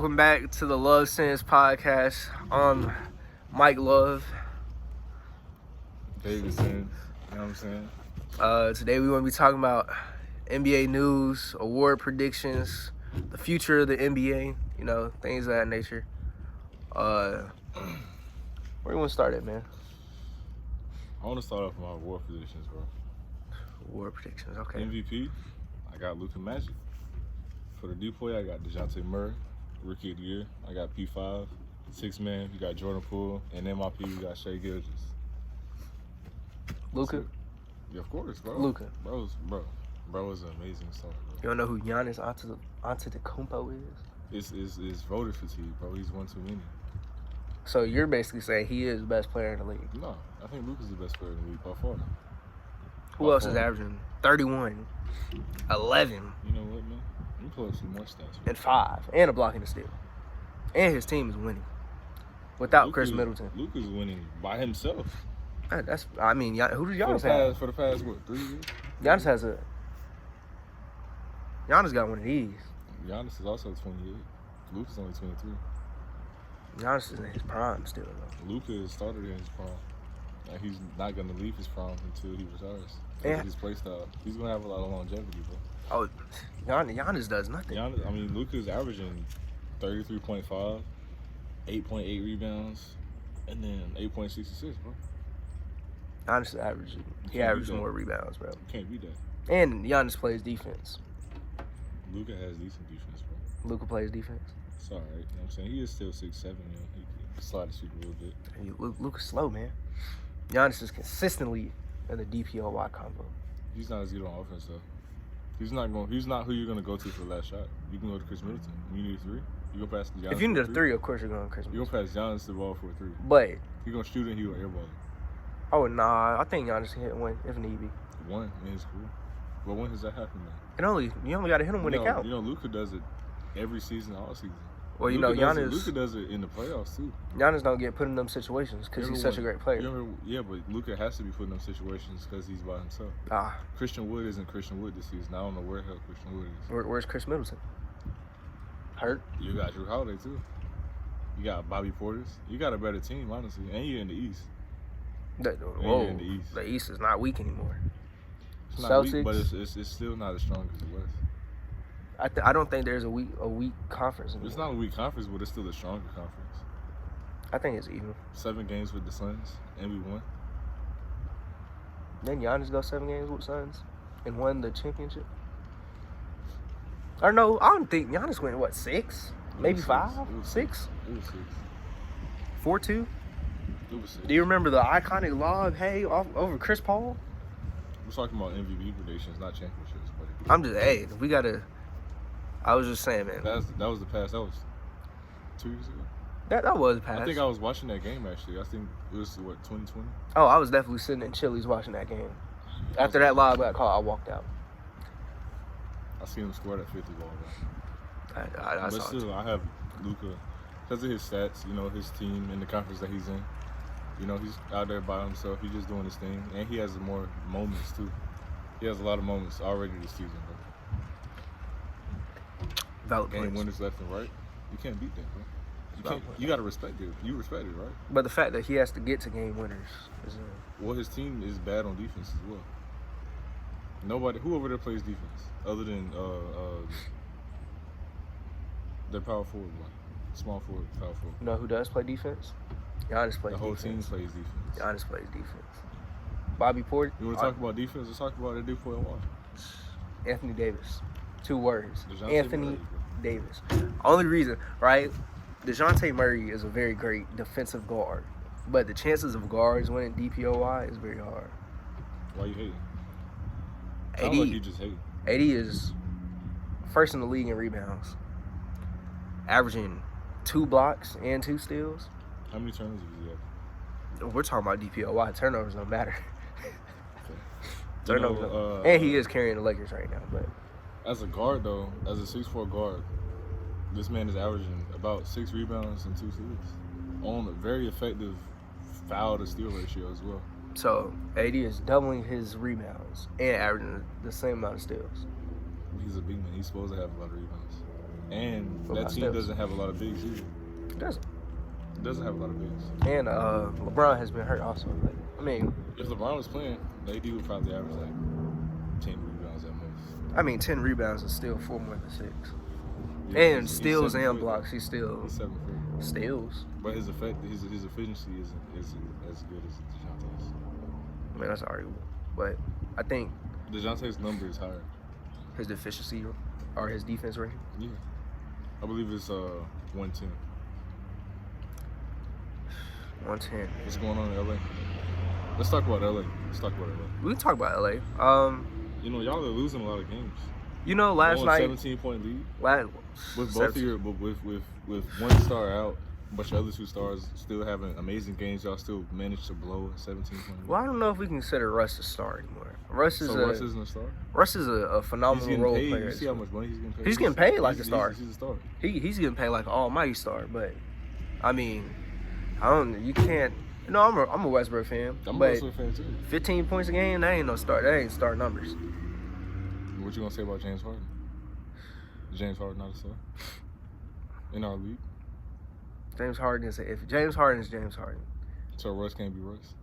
Welcome back to the Love Sense podcast. I'm Mike Love. Davidson, you know what I'm saying? Today we want to be talking about NBA news, award predictions, the future of the NBA, things of that nature. Where do you want to start at, man? I want to start off with my award predictions, bro. Award predictions, okay. MVP, I got Luka Magic. For the DPOY, I got DeJounte Murray. Rookie of the Year, I got P5. Six-man, you got Jordan Poole. And MIP, you got Shai Gilgeous. Luka? Yeah, of course, bro. Luka. Bro is an amazing star, bro. You don't know who Giannis Antetokounmpo is? It's voter fatigue, bro. He's one too many. So you're basically saying he is the best player in the league? No, I think Luka's the best player in the league by far. Who else is averaging 31, 11, You know what, man? Let me pull up some more stats. and 5, and a block and a steal. And his team is winning without Chris Middleton. Luka's winning by himself. Who does Giannis have? For the past, what, 3 years? Giannis got one of these. Giannis is also 28. Luka's only 23. Giannis is in his prime still, though. Luka started in his prime. And he's not going to leave his prime until he retires. Yeah. His play style. He's going to have a lot of longevity, bro. Oh, Giannis does nothing. Luka's averaging 33.5, 8.8 rebounds, and then 8.6 assists, bro. Giannis is averaging. He averages more rebounds, bro. You can't beat that. And Giannis plays defense. Luka has decent defense, bro. Luka plays defense. It's all right. You know what I'm saying? He is still 6'7", you know. He can slide his feet a little bit. Luka's slow, man. Giannis is consistently in the DPOY combo. He's not as good on offense, though. He's not who you're gonna go to for the last shot. You can go to Chris Middleton. You need a three. You gonna pass to Giannis. If you need a three, of course you're going to Chris Middleton. You gonna pass Giannis the ball for a three. But He gonna shoot and he gonna airball it. oh nah, I think Giannis can hit one if need be. One is cool. But when does that happen, man? You only got to hit him when it counts. You know, Luka does it every season, all season. Well, Luka Giannis does it in the playoffs too. Giannis don't get put in them situations because he's such a great player. Yeah, but Luka has to be put in them situations because he's by himself. Christian Wood isn't Christian Wood this season. I don't know where the hell Christian Wood is. Where's Chris Middleton? Hurt. You got Drew Holiday too. You got Bobby Portis. You got a better team, honestly, and you're in the East. Whoa, in the East. The East is not weak anymore. It's not Celtics, weak, but it's still not as strong as it was. I don't think there's a weak conference anymore. It's not a weak conference, but it's still a stronger conference. I think it's even. 7 games with the Suns, and we won. Then Giannis go 7 games with the Suns and won the championship. Or no, I don't think Giannis went, what, 6? Maybe 5? 6? It was 6. 4-2? It was 6. Do you remember the iconic lob, over Chris Paul? We're talking about MVP predictions, not championships, buddy. I'm just, we got to... I was just saying, man. That was the past. That was 2 years ago. That was the past. I think I was watching that game, actually. I think it was, 2020? Oh, I was definitely sitting in Chili's watching that game. After that lob got called, I walked out. I seen him score that 50 ball, bro. But still, I have Luka. Because of his stats, his team and the conference that he's in. He's out there by himself. He's just doing his thing. And he has more moments, too. He has a lot of moments already this season, bro. Game winners left and right. You can't beat that, bro. You gotta respect it. You respect it, right? But the fact that he has to get to game winners is well, his team is bad on defense as well. Who over there plays defense other than their power forward one, small forward, power forward. You know who does play defense? Giannis plays defense. The whole team plays defense. Giannis plays defense. Bobby Portis. You want to talk about defense? Let's talk about that dude for a while. Anthony Davis. 2 words. Anthony Murray, Davis. Only reason, right? DeJounte Murray is a very great defensive guard, but the chances of guards winning DPOY is very hard. Why you hating? AD, like you just hate. AD is first in the league in rebounds, averaging 2 blocks and 2 steals. How many turnovers does he have? We're talking about DPOY. Turnovers don't matter. Turnovers. And he is carrying the Lakers right now, but. As a guard, though, as a 6'4" guard, this man is averaging about 6 rebounds and 2 steals on a very effective foul to steal ratio as well. So AD is doubling his rebounds and averaging the same amount of steals. He's a big man. He's supposed to have a lot of rebounds. And For a lot that of team steps. doesn't have a lot of bigs either. It doesn't. It doesn't have a lot of bigs. And LeBron has been hurt also. But, I mean, If LeBron was playing, AD would probably average like 10 rebounds at most. 10 rebounds is still 4 more than 6. Yeah, And he's steals 7 and foot. blocks, he's still He's 7 foot. steals. But his efficiency isn't as good as DeJounte's. I mean, that's arguable. But I think DeJounte's number is higher. his deficiency or his defense rating. Yeah. I believe it's 110. 110. What's going on in LA? Let's talk about LA. We can talk about LA. You know, y'all are losing a lot of games. Last Only night 17-point lead. With both 17. of your with one star out, but your other 2 stars still having amazing games, y'all still managed to blow a 17-point lead. Well, I don't know if we can consider Russ a star anymore. Russ Isn't a star? a He's phenomenal getting role paid. player. You see how much money he's getting paid? He's getting paid like a star. He's a star. He's getting paid like an almighty star, but I mean, you can't. I'm a Westbrook fan, I'm a but Westbrook fan too. 15 points a game, that ain't no start. That ain't star numbers. What you gonna say about James Harden? Is James Harden not a star in our league? James Harden is if James Harden is James Harden. So Russ can't be Russ.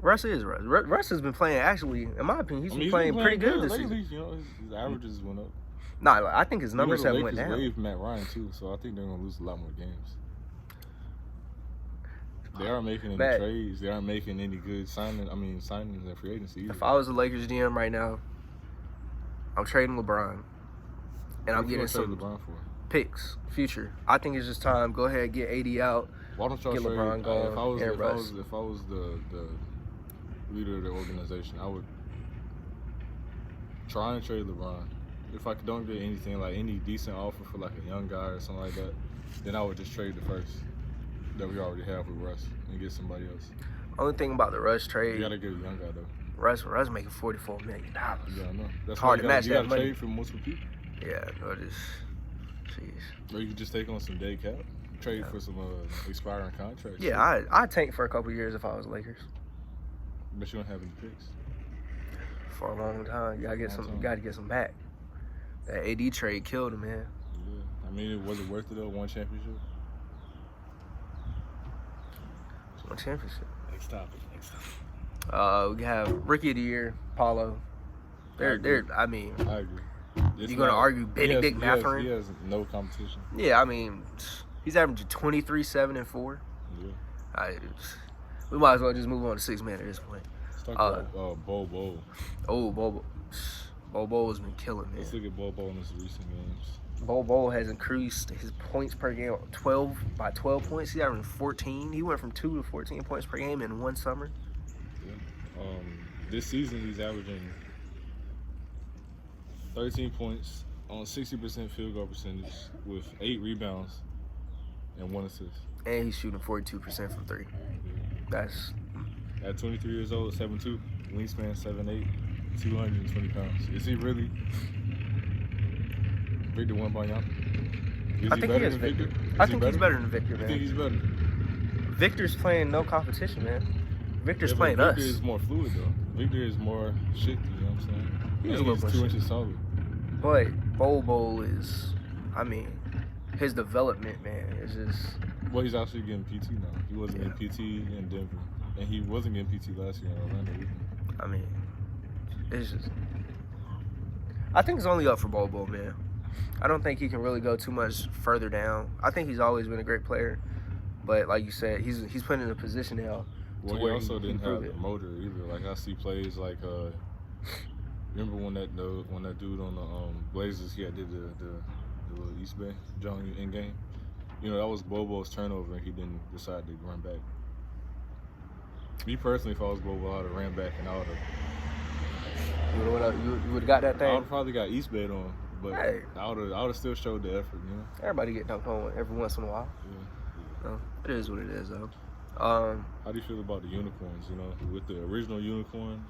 Russ is Russ. Russ has been playing actually, in my opinion, he's been playing pretty good this lately. season. You know, his averages went up. Nah, I think his numbers the have went Lakers down. waived Matt Ryan too, so I think they're gonna lose a lot more games. They aren't making any trades. They aren't making any good signings in free agency either. If I was the Lakers GM right now, I'm trading LeBron, and I'm getting some LeBron for picks, future. I think it's just time. Go ahead, get AD out. Why don't y'all Get trade LeBron going, If I was the leader of the organization, I would try and trade LeBron. If I don't get anything like any decent offer for like a young guy or something like that, then I would just trade the first that we already have with Russ and get somebody else. Only thing about the Russ trade, You gotta get a young guy though. Russ making $44 million. Yeah, I know. That's hard why to match you that gotta money. trade for multiple people. Yeah, no, jeez. Or you could just take on some dead cap, trade for some expiring contracts. Yeah, I'd tank for a couple years if I was Lakers. But you don't have any picks. For a long time, you gotta get some back. That AD trade killed him, man. Yeah, I mean, was it worth it though? One championship. One championship. Next topic. We have Rookie of the Year, Paulo. I I mean, agree. you gonna argue Benedict Mathurin? He has no competition. Yeah, I mean, he's averaging 23, 7, and 4. Yeah. We might as well just move on to 6 man at this point. Let's talk about Bobo. Oh, Bobo has been killing, man. Let's look at Bobo in his recent games. Bobo has increased his points per game by 12 points. He's averaging 14. He went from 2 to 14 points per game in one summer. Yeah. This season he's averaging 13 points on 60% field goal percentage with 8 rebounds and 1 assist. And he's shooting 42% from 3. That's At 23 years old, 7'2", wingspan 7'8", 220 pounds. Is he really Victor Wembanyama? I think he is Victor. I think he's better than Victor, I man. think he's better. Victor's playing no competition, man. Victor's Yeah, playing Victor us. is more fluid though. Victor is more shifty. You know what I'm saying? He is And a little he's more 2 inches taller. But Bobo is, his development, man, is just. Well, he's actually getting PT now. He wasn't getting PT in Denver, and he wasn't getting PT last year in Orlando either. It's just. I think it's only up for Bobo, man. I don't think he can really go too much further down. I think he's always been a great player, but like you said, he's put in a position now. Well, to he where also didn't have it. the motor either. Like I see plays like, remember when that dude on the Blazers he did the little East Bay John in game. You know, that was Bobo's turnover, and he didn't decide to run back. Me personally, if I was Bobo, I would have ran back, and I would have. You would have got that I thing. would have probably got East Bay on, but Hey. I would have still showed the effort. You know. Everybody get dunked on every once in a while. Yeah. So, it is what it is, though. How do you feel about the unicorns? You know, with the original unicorn,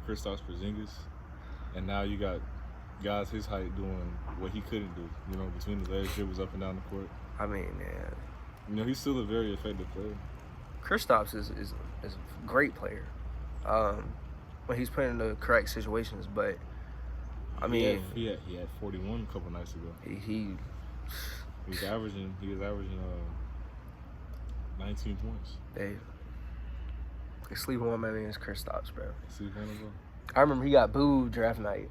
Kristaps Porzingis, and now you got guys his height doing what he couldn't do. You know, between the legs, dribbles up and down the court. Man, You know, he's still a very effective player. Kristaps is a great player when he's put in the correct situations. But he had 41 a couple nights ago. He was averaging 19 points. They sleep on my man's Kristaps, bro. See him, bro. I remember he got booed draft night,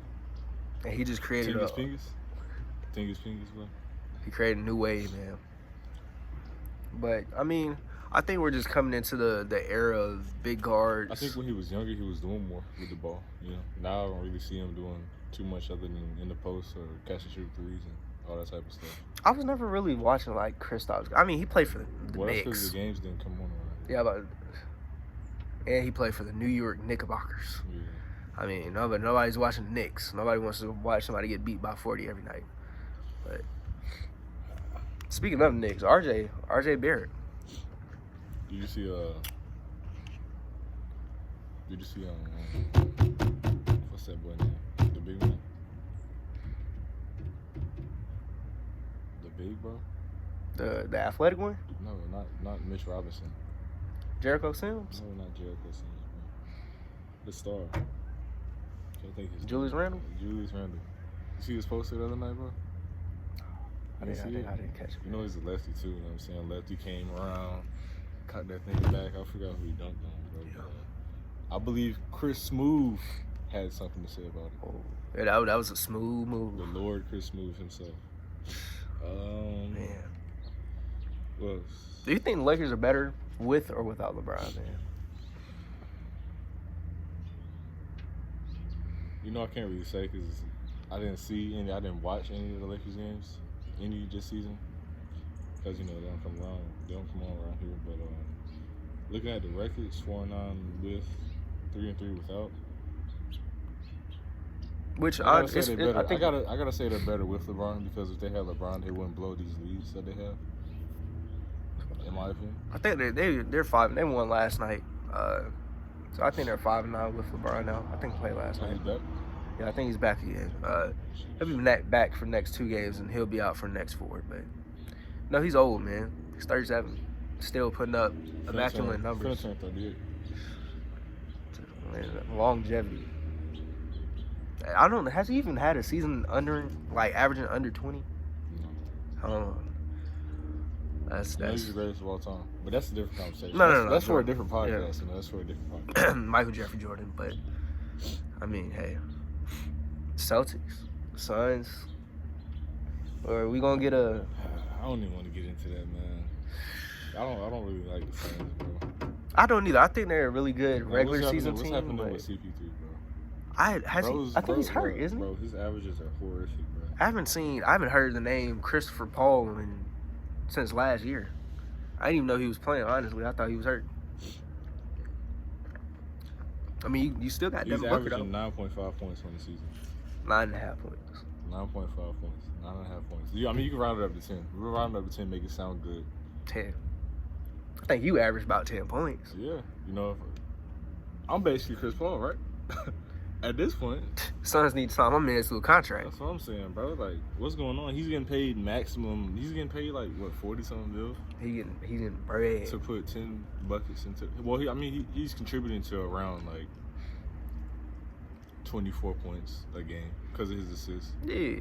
and he just created Tingus, bro. He created a new wave, man. But I mean, I think we're just coming into the era of big guards. I think when he was younger, he was doing more with the ball. You know, now I don't really see him doing too much other than in the post or catch and shoot threes and all that type of stuff. I was never really watching like Kristaps. I mean, he played for the Well, that's Knicks. because the games didn't come on. Right? Yeah, and he played for the New York Knickerbockers. Yeah. I mean, nobody's watching the Knicks. Nobody wants to watch somebody get beat by 40 every night. But speaking of the Knicks, RJ Barrett. Did you see what's that boy name? The big man? The big bro? The athletic one? No, not Mitch Robinson. Jericho Sims? No, not Jericho Sims, bro. The star. Can't think his name. Julius Randle? Julius Randle. You see his poster the other night, bro? I didn't catch it. You know he's a lefty too, you know what I'm saying? Lefty came around, cut that thing back. I forgot who he dunked on, bro. Yeah. I believe Chris Smooth had something to say about it. Oh, yeah, that was a smooth move. The Lord Chris Smooth himself. Man. Well, Do you think the Lakers are better with or without LeBron, man? you know I can't really say because I didn't watch any of the Lakers games any this season because you know they don't come on around here. But looking at the records, 4-9 with, 3-3 without. Which I gotta say they're better with LeBron because if they had LeBron, they wouldn't blow these leads that they have. In my opinion, I think they're 5. They won last night, so I think they're 5-9 with LeBron now. I think he played last night. he's back. Yeah, I think he's back again. He'll be back for the next 2 games, and he'll be out for the next 4. But no, he's old, man. He's 37, still putting up immaculate numbers. 38. Longevity. I don't know. Has he even had a season averaging under 20? I don't know. That's He's the greatest of all time. But that's a different conversation. No. That's for a different podcast. Yeah. You know, that's for a different podcast. Michael Jeffrey Jordan. But I mean, hey, Celtics, Suns. Or are we gonna get a? I don't even want to get into that, man. I don't really like the Suns, bro. I don't either. I think they're a really good regular season what's team. happening But with CP3, bro? I think he's hurt, isn't he? Bro, his averages are horrific, bro. I haven't heard the name Christopher Paul since last year. I didn't even know he was playing, honestly. I thought he was hurt. I mean, you still got He's Devin Booker, averaging though. 9.5 points on the season. 9.5 points. 9.5 points. 9.5 points. Yeah, I mean, you can round it up to 10. We'll round it up to 10, make it sound good. 10. I think you averaged about 10 points. Yeah. You know, I'm basically Chris Paul, right? At this point. Suns need to sign my man to a contract. That's what I'm saying, bro. Like, what's going on? He's getting paid maximum. He's getting paid, like, what, 40-something bills? He getting bread. To put 10 buckets into. Well, he's contributing to around, like, 24 points a game because of his assists. Yeah.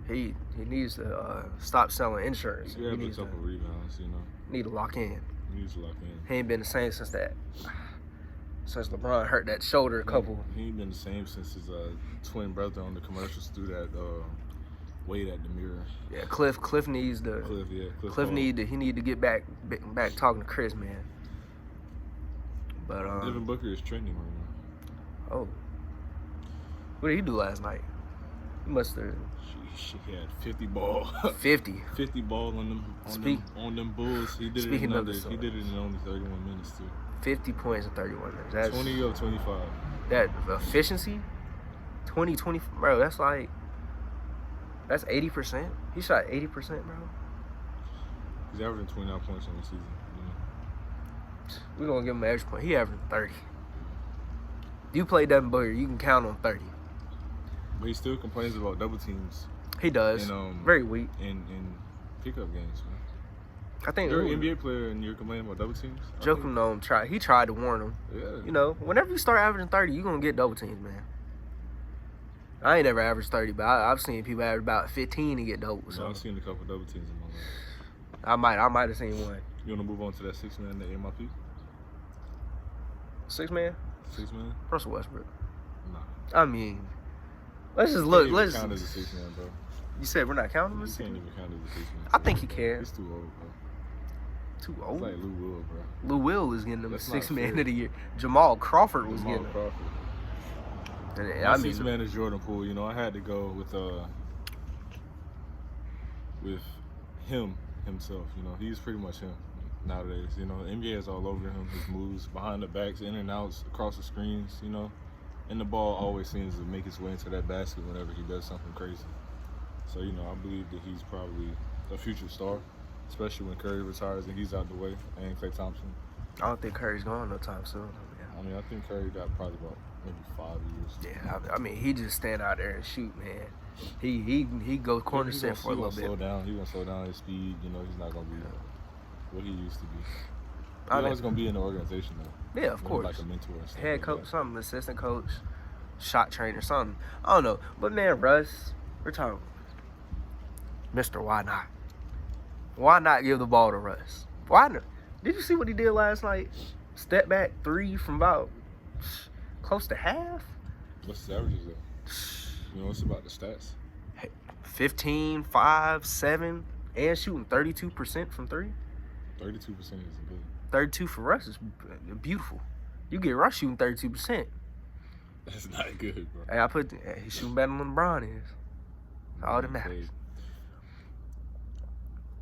He needs to stop selling insurance. He has a couple rebounds, you know. Need to lock in. He needs to lock in. He ain't been the same since LeBron hurt that shoulder a couple. He ain't been the same since his twin brother on the commercials threw that weight at the mirror. Yeah, Cliff needs to. Cliff need to get back talking to Chris, man. But Devin Booker is trending right now. Oh, what did he do last night? He must have. He had 50 ball. 50 ball on them Bulls. He did it in only 31 minutes too. 50 points in 31 minutes. That's 20 of 25. That efficiency, 20, bro. That's 80%. He shot 80%, bro. He's averaging 29 points on the season. We're gonna give him an extra point. He averaging 30. You play Devin Booker, you can count on 30. But he still complains about double teams. He does. Very weak. In pickup games, man. I think you're an NBA player and you're complaining about double teams. Joakim he tried to warn him. Yeah. You know, whenever you start averaging 30, you're gonna get double teams, man. I ain't never averaged 30, but I've seen people average about 15 and get double. So I've seen a couple double teams in my life. I might have seen one. You want to move on to that 6-man, that MIP? 6-man? 6-man? Russell Westbrook. Nah. I mean, let's just look. Let's Let's. count as a 6-man, bro. You said we're not counting You this. can't even count as a 6-man. I think he can. He's too old, bro. Too It's old. like Lou Will, bro. Lou Will is getting him That's 6-man not of the year. Jamal Crawford was Jamal getting him. Crawford. And, My I mean, 6-man is Jordan Poole. You know, I had to go with him himself. You know, he's pretty much him nowadays. You know, the NBA is all over him. His moves behind the backs, in and outs, across the screens. You know, and the ball always seems to make its way into that basket whenever he does something crazy. So you know, I believe that he's probably a future star, especially when Curry retires and he's out the way, and Klay Thompson. I don't think Curry's going no time soon. I mean, I think Curry got probably about maybe 5 years. Yeah, I mean, he just stand out there and shoot, man. He go corner He's set for a little bit. Slow down. He's gonna slow down his speed. You know, he's not gonna be what he used to be. He's I mean, always gonna be in the organization though. Yeah, of You know, course. like a mentor. And stuff Head like coach, that. something, assistant coach, shot trainer, something. I don't know. But man, Russ, we're talking Mr. Why not? Why not give the ball to Russ? Why not? Did you see what he did last night? Step back 3 from about close to half. What's his averages though? You know, it's about the stats. 15, 5, 7, and shooting 32% from 3. 32% is good. 32 for Russ is beautiful. You get Russ shooting 32%. That's not good, bro. Hey, he's shooting better than LeBron is. All that matters.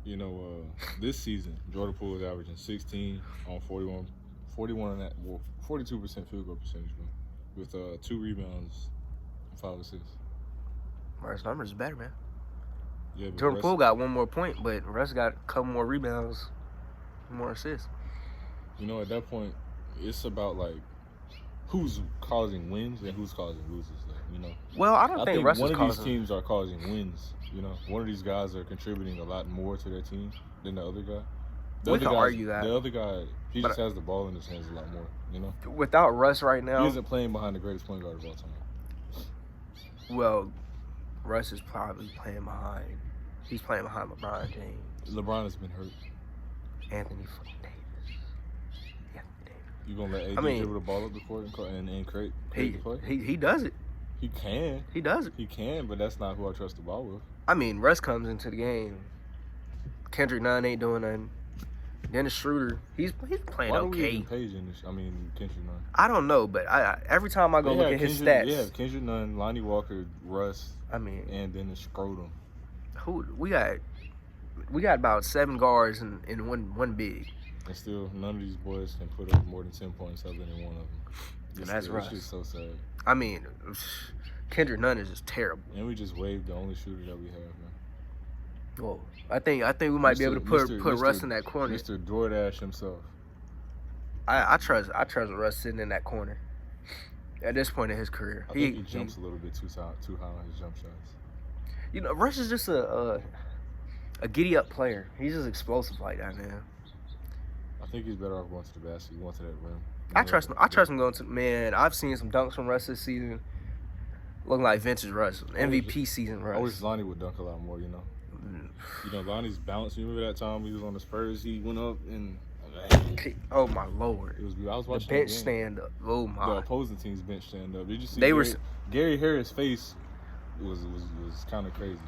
You know, this season, Jordan Poole is averaging 16 on 41 on that, 42% field goal percentage, bro, with 2 rebounds and 5 assists. Russ' numbers is better, man. Yeah, but Jordan Poole got 1 more point, but Russ got a couple more rebounds, more assists. You know, at that point, it's about like who's causing wins and who's causing losers. Though, you know. Well, I don't I think think Russ one is of these causing. teams are causing wins. You know, one of these guys are contributing a lot more to their team than the other guy. We can argue that. The other guy, he But just has the ball in his hands a lot more. You know, Without Russ right he now, isn't playing behind the greatest point guard of all time. well, Russ is probably playing behind. He's playing behind LeBron James, LeBron has been hurt. Anthony Davis. You gonna let AD dribble the ball up the court and create the play? He does it. He can. He does it. He can, but that's not who I trust the ball with. I mean, Russ comes into the game. Kendrick Nunn ain't doing nothing. Dennis Schroeder, he's playing Why do we okay. even pay Kendrick Nunn? I don't know, but every time I go look at his stats, Yeah, Kendrick Nunn, Lonnie Walker, Russ, I mean, and Dennis Scrotum. we got about 7 guards and one big. And still, none of these boys can put up more than 10 points other than one of them. And that's Russ. It's just so sad. I mean, Kendrick Nunn is just terrible. And we just waived the only shooter that we have, man. Well, I think we might be able to put Russ in that corner. Mr. DoorDash himself. I trust Russ sitting in that corner at this point in his career. I think he jumps a little bit too high on his jump shots. You know, Russ is just a giddy up player. He's just explosive like that, man. I think he's better off going to the basket, going to that rim. I trust him going to. Man, I've seen some dunks from Russ this season, looking like vintage Russ, MVP season Russ. I wish Lonnie would dunk a lot more. You know. You know, Lonnie's bounce. You remember that time he was on the Spurs? He went up and. Oh my Lord! It was. I was watching the bench stand up. Oh my! The opposing team's bench stand up. Did you see? They Gary Harris' face was kind of crazy.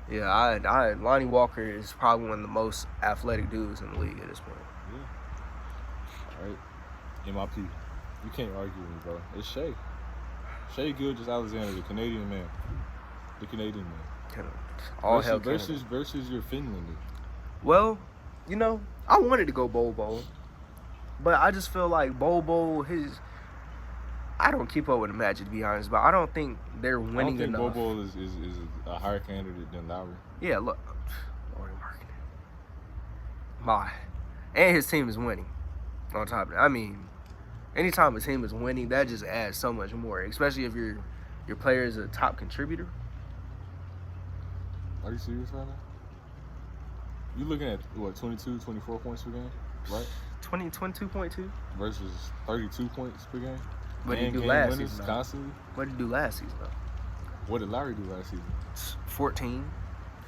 Man. Yeah, Lonnie Walker is probably one of the most athletic dudes in the league at this point. Yeah. All right. MIP. You can't argue with me, bro. It's Shai. Shai Gilgeous-Alexander, the Canadian man. The Canadian man. All versus your Finlander. Well, you know, I wanted to go Bobo, but I just feel like Bobo, I don't keep up with the Magic, to be honest, but I don't think they're winning enough. I don't think Bobo is a higher candidate than Lowry. Yeah, look. And his team is winning on top of it. I mean, anytime a team is winning, that just adds so much more, especially if your player is a top contributor. Are you serious right now? You looking at, 22, 24 points per game, right? 22.2. Versus 32 points per game? What did he do last season? Constantly? What did he do last season, though? What did Lowry do last season? 14.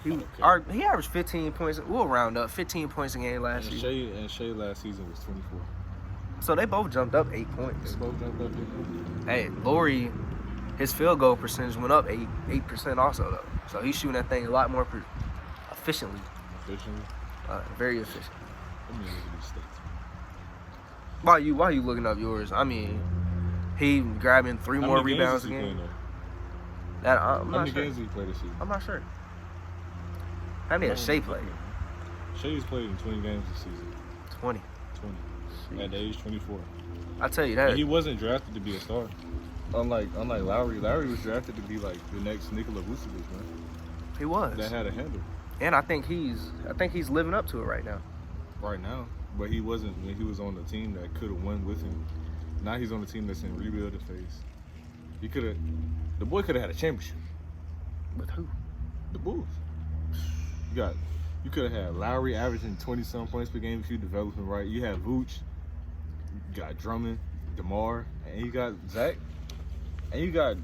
Okay. He averaged 15 points. We'll round up 15 points a game last season. Shea last season was 24. So they both jumped up 8 They points. both jumped up. Didn't Hey, Lori, his field goal percentage went up 8% also though. So he's shooting that thing a lot more efficiently. they? Efficiently. Very efficient. Let me look at these stats. Why you looking up yours? I mean, he grabbing 3 How more many games rebounds is a he playing, game. though? I'm How not many sure. games did he play this season? I'm not sure. How many has Shea played? Shea's played in 20 games this season. 20. 20. At the age 24. I tell you that. And he wasn't drafted to be a star. Unlike Lowry. Lowry was drafted to be like the next Nikola Vucevic, man. He was. That had a handle And I think he's living up to it right now. right now. But he wasn't when he was on the team that could have won with him. Now he's on the team that's in rebuilding phase. The boy could have had a championship. With who? The Bulls. You could have had Lowry averaging 20-some points per game if you develop him right. You had Vooch, you got Drummond, DeMar, and you got Zach, and you got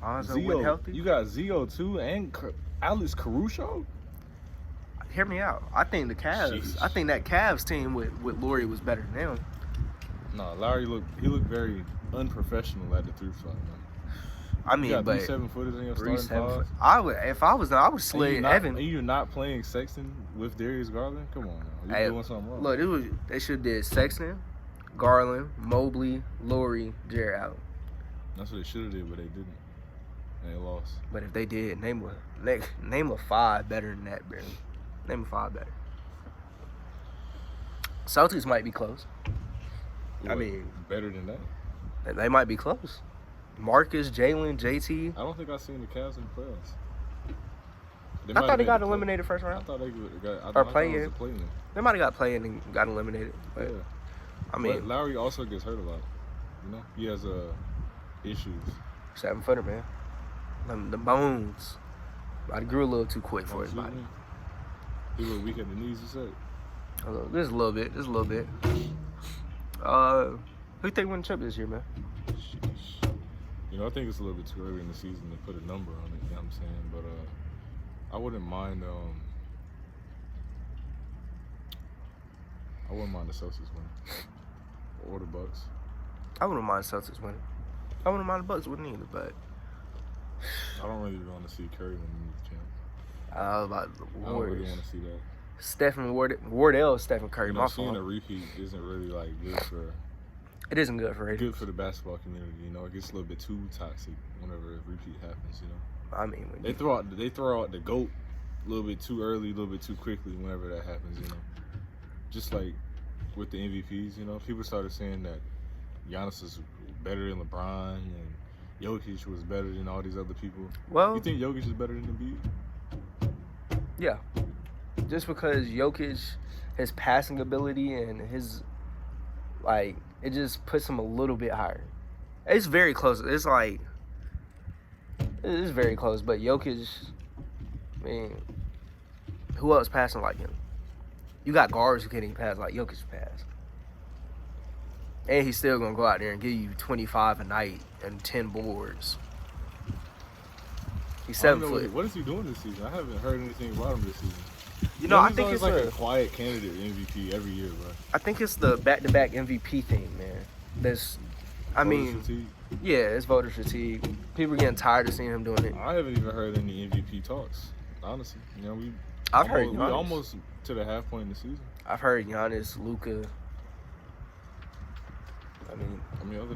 Lonzo went healthy. You got Zio too, and Alex Caruso. Hear me out. I think the Cavs. Jeez. I think that Cavs team with Lori was better than them. No, Lowry looked very unprofessional at the 3-spot. I You mean, got but 3 7-footers in your 3 starting 7 five. foot. I would slid Evan. And you're not playing Sexton with Darius Garland? Come on now. You're Hey, doing something wrong. Look, they should have did Sexton, Garland, Mobley, Lori, Jared Allen. That's what they should have did, but they didn't. And they lost. But if they did, name a 5 better than that, barely. Name a 5 better. Celtics might be close. I mean, better than that. they might be close. Marcus, Jalen, JT. I don't think I've seen the Cavs in the playoffs. I thought they got eliminated first I round. thought they got. Or I play thought it was in. a play-in. They might have got played and got eliminated. But, Yeah. I But mean, Lowry also gets hurt a lot. You know, he has issues. 7-footer, man. The bones. I grew a little too quick for his Excuse body. me? He was weak at the knees. You said. Just a little bit. Who you think win the chip this year, man? Sheesh. You know, I think it's a little bit too early in the season to put a number on it. You know what I'm saying? But I wouldn't mind. I wouldn't mind the Celtics winning or the Bucks. I wouldn't mind Celtics winning. I wouldn't mind the Bucks winning either, but I don't really want to see Curry win the champ. about the I don't Warriors. really want to see that. Stephen Wardell, Stephen Curry, You know, my seeing fault. a repeat isn't really like It isn't good for ratings. good for the basketball community. You know, it gets a little bit too toxic whenever a repeat happens. You know, I mean, when they throw out the GOAT a little bit too early, a little bit too quickly whenever that happens. You know, just like with the MVPs. You know, people started saying that Giannis is better than LeBron and Jokic was better than all these other people. well, You think Jokic is better than Embiid? yeah, just because Jokic, his passing ability and his it just puts him a little bit higher. It's very close. It's very close. But Jokic, I mean, who else passing like him? You got guards who can't even pass like Jokic pass. And he's still gonna go out there and give you 25 a night and 10 boards. He's I don't 7 know foot. what is he doing this season? I haven't heard anything about him this season. You know, I he's think always it's like a quiet candidate MVP every year, bro. I think it's the back-to-back MVP thing, man. Voter fatigue. Yeah, it's voter fatigue. People are getting tired of seeing him doing it. I haven't even heard any MVP talks. Honestly, you know, I've heard we Giannis. almost to the half point in the season. I've heard Giannis, Luka. I mean, other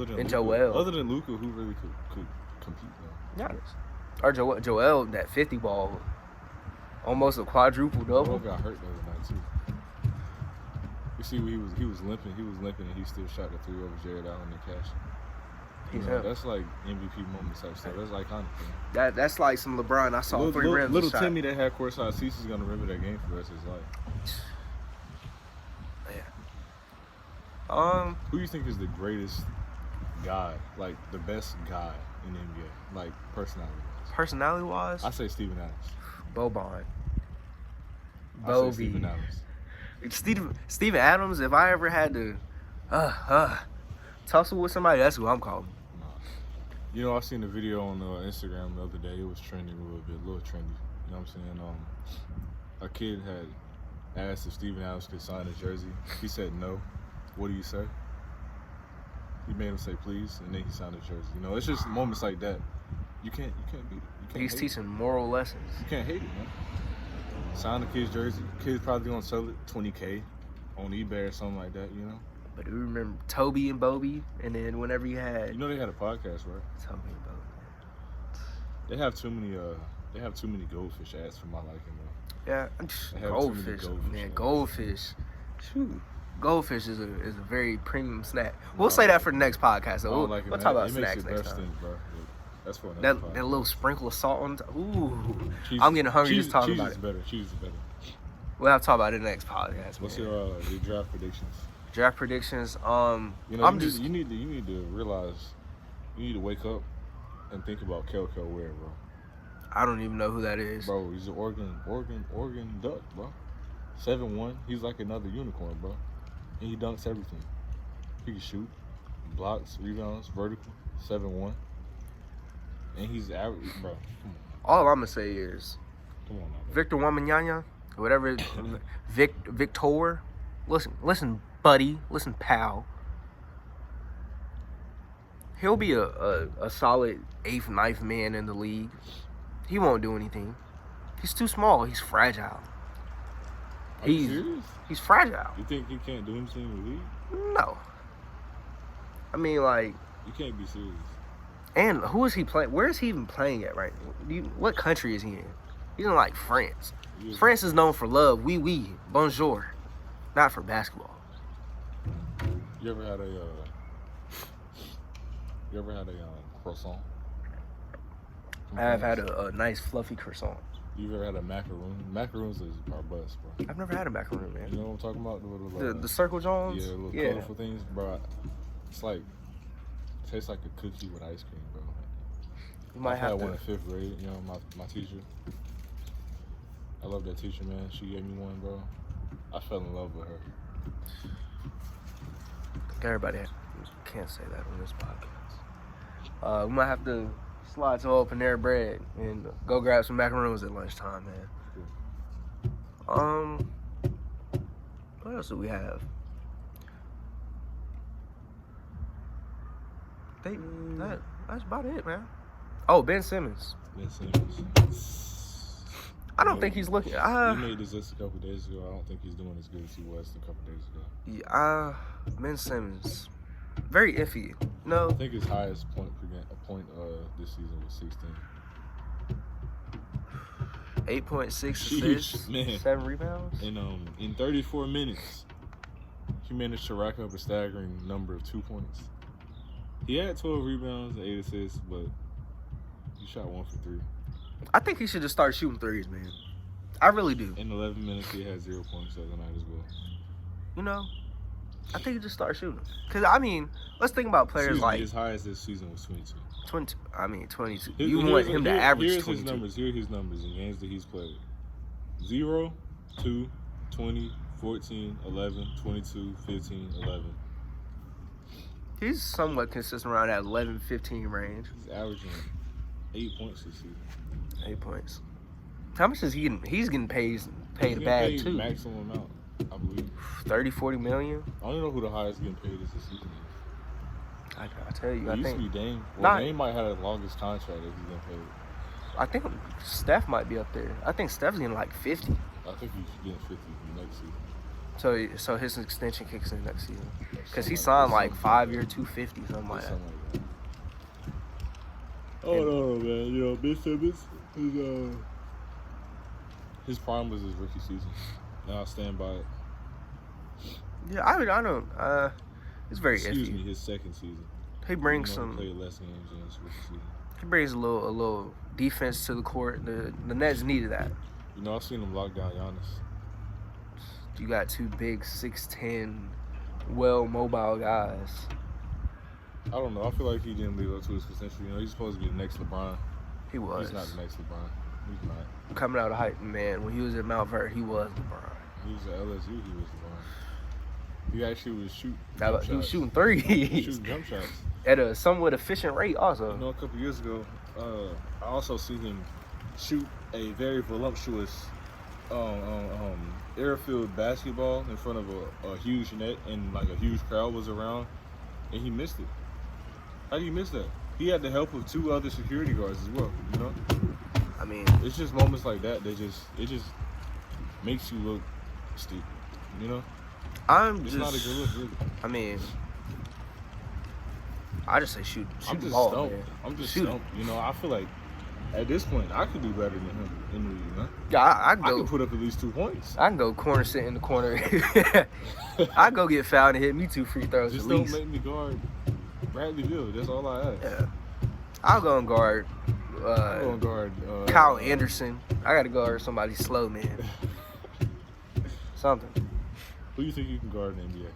than And Luka, Joel. Other than Luka, who really could compete though? Giannis. Or Joel, that 50 ball. Almost a quadruple Joel double. got hurt the other night too. You see, he was limping, and he still shot the 3 over Jared Allen and cashed. He's You know, him. that's like MVP moment type stuff. That's iconic. Man. That's like some LeBron. I saw 3 rims. Little shot. Timmy that had courtside seats is gonna remember that game for the rest of his life. Who do you think is the greatest guy, like the best guy in the NBA, like personality-wise? Personality-wise, I say Steven Adams. Boban. I say Steven Adams. Steven Adams, if I ever had to tussle with somebody, that's who I'm calling. Nah. You know, I seen a video on Instagram the other day. It was trending a little trendy. You know what I'm saying? A kid had asked if Steven Adams could sign a jersey. He said no. What do you say? He made him say please, and then he signed a jersey. You know, it's just moments like that. You can't beat it. You can't He's hate teaching moral lessons. it. You can't hate it, man. Sign the kid's jersey. Kid's probably gonna sell it $20K on eBay or something like that. You know. But do you remember Toby and Bobby? And then whenever you had You know they had a podcast, right? Toby and Bobby. They have too many goldfish ads for my liking, though. Yeah, They have too many goldfish, goldfish, man. man. Goldfish. Shoot. Goldfish is a very premium snack. We'll say that for the next podcast. I So don't we'll like it, we'll man. talk about It snacks makes it next best time. thing, bro. That's for another That podcast. little sprinkle of salt on top. Ooh. Cheese- I'm getting hungry cheese- just talking cheese about is it. better. Cheese is better. We'll have to talk about it in the next podcast. What's man. your draft predictions? Draft predictions? You know, I'm you just need to realize, you need to wake up and think about Kel Ware, bro. I don't even know who that is. Bro, he's an Oregon duck, bro. 7'1", he's like another unicorn, bro. And he dunks everything. He can shoot, blocks, rebounds, vertical, 7'1". And he's average, bro. Come All I'm gonna say is on, now, bro. Victor Wembanyama, whatever. Victor. Listen, buddy. Listen, pal. He'll be a solid 8th, 9th man in the league. He won't do anything. He's too small. He's fragile. Are you serious? He's fragile. You think he can't do anything in the league? No. I mean, like, You can't be serious. and who is he playing? Where is he even playing at right now? What country is he in? He's in, like, France. He is- France is known for love. Oui, bonjour. Not for basketball. You ever had a croissant? I have had a nice fluffy croissant. You ever had a macaroon? Macaroons are bust, bro. I've never had a macaroon, You man. know what I'm talking about? The Circle Jones? yeah, little colorful things, bro. It's like tastes like a cookie with ice cream, bro. You might I had have one to. in 5th grade. You know, my teacher. I love that teacher, man. She gave me one, bro. I fell in love with her. Everybody can't say that on this podcast. We might have to slide to Open Air Bread and go grab some macaroons at lunchtime, man. What else do we have? That's about it, man. Oh, Ben Simmons. Ben Simmons. I don't think he's looking. He made this list a couple days ago. I don't think he's doing as good as he was a couple days ago. Ben Simmons, very iffy. No, I think his highest point this season was 16. 8.6 Sheesh, assists, man. 7 rebounds. And in 34 minutes, he managed to rack up a staggering number of 2 points. He had 12 rebounds and 8 assists, but he shot 1 for 3. I think he should just start shooting threes, man. I really do. In 11 minutes, he had 0 points the other night as well. You know, I think he just start shooting. Cause I mean, let's think about players Excuse me, like his highest this season was 22. 22. Here- You here's- want him to here- average Here's 22. his numbers. Here are his numbers in games that he's played. 0, 2, 20, 14, 11, 22, 15, 11. He's somewhat consistent around that 11, 15 range. He's averaging 8 points this season. 8 points. How much is he getting? He's getting paid He's a getting bag paid too. maximum amount, I believe. 30, 40 million. I don't know who the highest getting paid is this season. I tell you, It I used to think be Dame. Nah. Well, Dame might have the longest contract if he's getting paid. I think Steph might be up there. I think Steph's getting like 50. I think he's getting 50 next season. So his extension kicks in next season. Cause he Something signed like something 5-year, 250, something like that. Something like that. Oh no, man! You know, Ben Simmons, his prime was his rookie season, and I'll stand by it. Yeah, I don't. It's very Excuse iffy. me, his second season. He brings He some. played less games in his rookie season. He brings a little defense to the court. The Nets needed that. You know, I've seen him lock down Giannis. You got 2 big 6'10", well mobile guys. I don't know. I feel like he didn't live up to his potential. You know, he's supposed to be the next LeBron. He was. He's not the next LeBron. He's not. Coming out of hype, man. When he was at Mount Verde, he was LeBron. He was at LSU. He was LeBron. He actually was shooting. He was shooting threes. Shooting jump shots. at a somewhat efficient rate also. You know, a couple years ago, I also see him shoot a very voluptuous airfield basketball in front of a huge net, and like a huge crowd was around, and he missed it. How do you miss that? He had the help of 2 other security guards as well. You know, I mean, it's just moments like that that just makes you look stupid. You know, it's not a good look, really. I mean, I just say shoot I'm the just ball, stumped. man. I'm just Shoot it. stumped. You know, I feel like at this point I could do better than him in the league, man. Yeah, I I go. can put up at least 2 points. I can go corner sit in the corner. I go get fouled and hit me 2 free throws Just at don't least. make me guard Bradley Beal. That's all I ask. Yeah, I'll go and guard I'm going to guard Kyle Anderson. I got to guard somebody slow, man. Something. Who do you think you can guard in the NBA?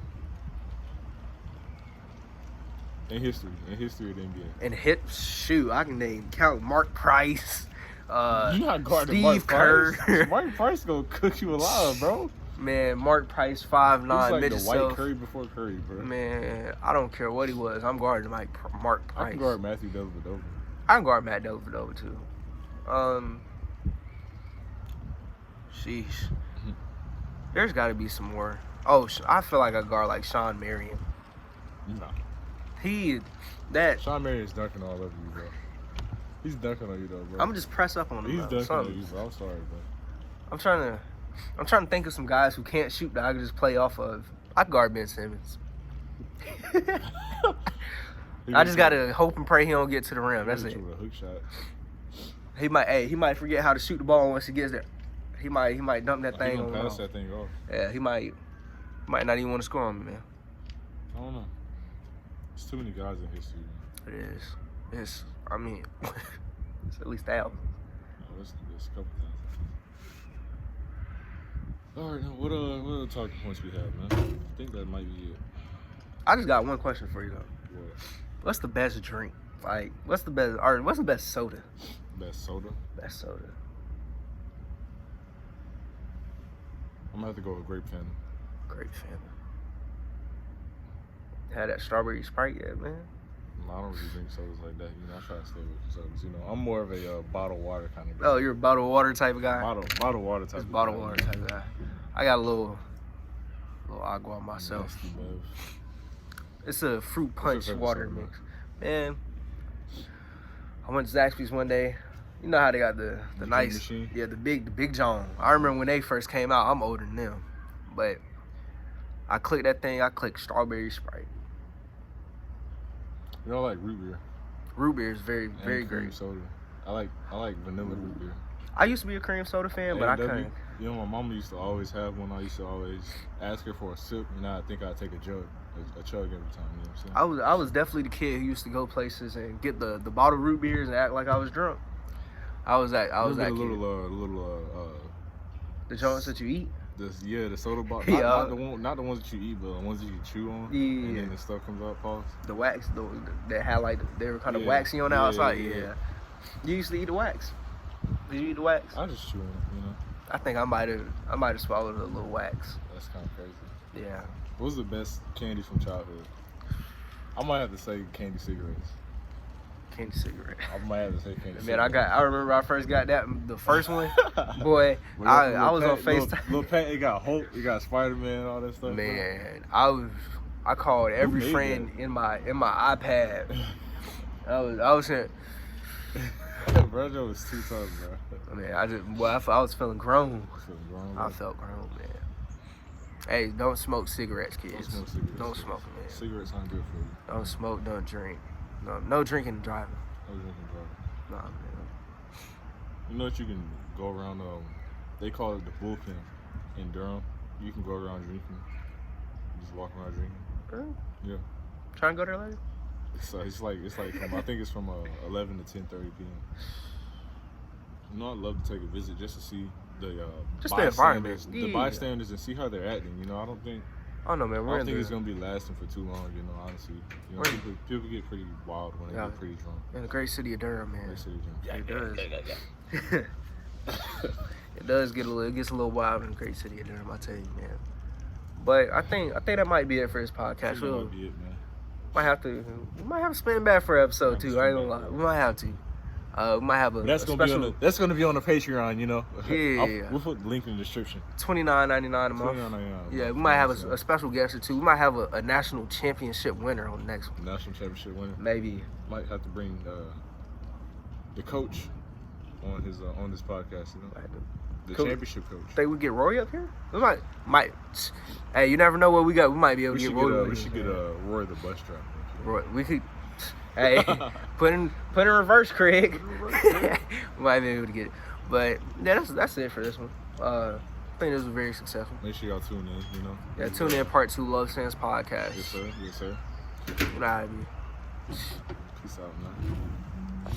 In history of the NBA. And shoot, I can count Mark Price. You're not guarding Steve Mark Kerr. Price. Mark Price gonna cook you alive, bro. Man, Mark Price, 5'9", He's like midget the white self. Curry before Curry, bro. Man, I don't care what he was. I'm guarding Mark Price. I can guard Matthew Dellavedova. I can guard Matt Dellavedova too. Sheesh. There's got to be some more. Oh, I feel like I guard like Sean Marion. Nah. Sean Marion's dunking all over you, bro. He's dunking on you though, bro. I'm just press up on him. He's though, dunking something. on you, bro. I'm sorry, bro. I'm trying to think of some guys who can't shoot that I can just play off of. I can guard Ben Simmons. I just gotta hope and pray he don't get to the rim. That's it. With a hook shot. He might forget how to shoot the ball once he gets there. He might dump that thing He on. gonna pass that thing off. Yeah, he might not even want to score on me, man. I don't know. There's too many guys in history. It is. It's. I mean, it's at least thousands. No, there's a couple times. All right, now what other talking points we have, man? I think that might be it. I just got one question for you though. What? What's the best drink? Like, what's the best soda? Best soda? Best soda. I'm gonna have to go with grape Fanta. Great fan. Had that strawberry Sprite yet, man? No, I don't really drink sodas like that. You know, I try to stay with sodas. You know, I'm more of a bottled water kind of guy. Oh, you're a bottled water type of guy? Bottled water type Just of bottled guy. water type of guy. I got a little agua myself. Nasty, man. It's a fruit punch favorite water soda, mix. Man, I went to Zaxby's one day. You know how they got the nice, machine? yeah, the big John. I remember when they first came out. I'm older than them, but I clicked that thing. I clicked strawberry Sprite. You know, I like root beer. Root beer is very And very cream great. soda. I like vanilla root beer. I used to be a cream soda fan, but I A&W, couldn't. You know, my mama used to always have one. I used to always ask her for a sip, and I think I'd take a chug every time. You know what I'm saying? I was definitely the kid who used to go places and get the bottled root beers and act like I was drunk. I was that Remember kid. The joints that you eat. the soda bottle. Yeah. Not the ones that you eat, but the ones that you chew on. Yeah. And then the stuff comes out, pause. The wax, that had like they were kind of Yeah. waxy on the Yeah, outside. yeah. Yeah. You used to eat the wax. Did you eat the wax? I just chew on it, you know. I think I might have swallowed a little wax. That's kind of crazy. Yeah. What was the best candy from childhood? I might have to say candy cigarettes. Candy cigarette. I might have to say candy Man, cigarettes. I remember I first got the first one. Boy, I was on Little FaceTime. Pat, it got Hulk, it got Spider-Man, all that stuff. Man, I called every made friend in my iPad. I was here. Bro, that was too tough, bro. Man, I was feeling grown. Feeling grown, I bro. felt grown, man. Hey, don't smoke cigarettes, kids. Don't smoke cigarettes. Don't smoke them, man. Cigarettes aren't good for you. Don't smoke, don't drink. No drinking and driving. No drinking, bro. Nah, man. You know what you can go around, they call it the bullpen in Durham. You can go around drinking. Just walk around drinking. Really? Yeah. Trying to go there later? It's like from, I think it's from 11 to 10:30 p.m. You know, I'd love to take a visit just to see the Just the environment. the Yeah. bystanders, and see how they're acting. You know, I don't think Oh no, man. We're in it's the, gonna be lasting for too long. You know, honestly, you know, We're- people get pretty wild when they Yeah. get pretty drunk. in the great city of Durham, man. They say drunk. It does. It does it gets a little wild in the great city of Durham, I tell you, man. But I think that might be it for this podcast. That might be it, man. We might have a spin back for episode 2. I ain't gonna lie. We might have to. We might have a special. That's gonna be on the Patreon, you know. Yeah. We'll put the link in the description. $29.99 a month. $29.99. Yeah, we might have a special guest or two. We might have a national championship winner on the next one. National championship winner. Maybe. Might have to bring the coach on his on this podcast. You know, the championship coach. Think we get Roy up here? We might. Hey, you never know what we got. We might be able to get Roy. We should get Roy the bus driver. Roy, we could. Hey, put in reverse, Craig. We might be able to get it. But yeah, that's it for this one. I think this was very successful. Make sure y'all tune in. You know. Yeah, tune in part 2 Love Sense podcast. Yes, sir. Yes, sir. You know how it be. Peace out, man.